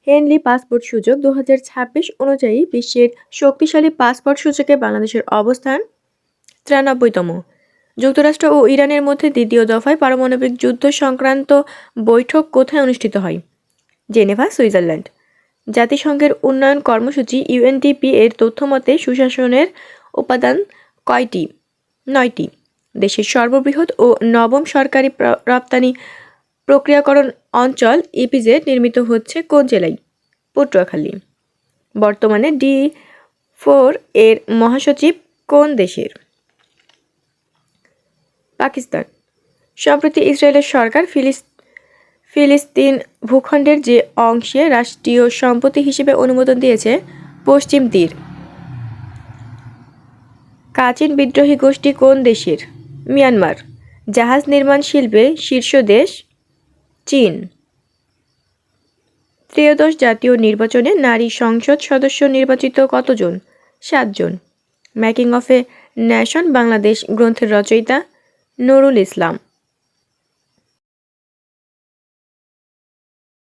Henley passport সূচক 2026 অনুযায়ী বিশ্বের শক্তিশালী পাসপোর্ট সূচকে বাংলাদেশের অবস্থান 93তম। যুক্তরাষ্ট্র ও ইরানের মধ্যে দ্বিতীয় দফায় পারমাণবিক যুদ্ধ সংক্রান্ত বৈঠক কোথায় অনুষ্ঠিত হয়? Geneva, Switzerland. জাতিসংঘের উন্নয়ন কর্মসূচি ইউএনডিপি এর তথ্যমতে সুশাসনের উপাদান কয়টি? 9টি। দেশের সর্ববৃহৎ ও নবম সরকারি রপ্তানি প্রক্রিয়াকরণ অঞ্চল ইপিজেড নির্মিত হচ্ছে কোন জেলায়? পটুয়াখালী। বর্তমানে D4 এর মহাসচিব কোন দেশের? পাকিস্তান। সম্প্রতি ইসরায়েলের সরকার ফিলিস্তিন ভূখণ্ডের যে অংশে রাষ্ট্রীয় সম্পত্তি হিসেবে অনুমোদন দিয়েছে পশ্চিম তীর। কাচিন বিদ্রোহী গোষ্ঠী কোন দেশের? মিয়ানমার। জাহাজ নির্মাণ শিল্পে শীর্ষ দেশ? চীন। ত্রয়োদশ জাতীয় নির্বাচনে নারী সংসদ সদস্য নির্বাচিত কতজন? 7 জন। Making of a nation Bangladesh গ্রন্থের রচয়িতা? নুরুল ইসলাম।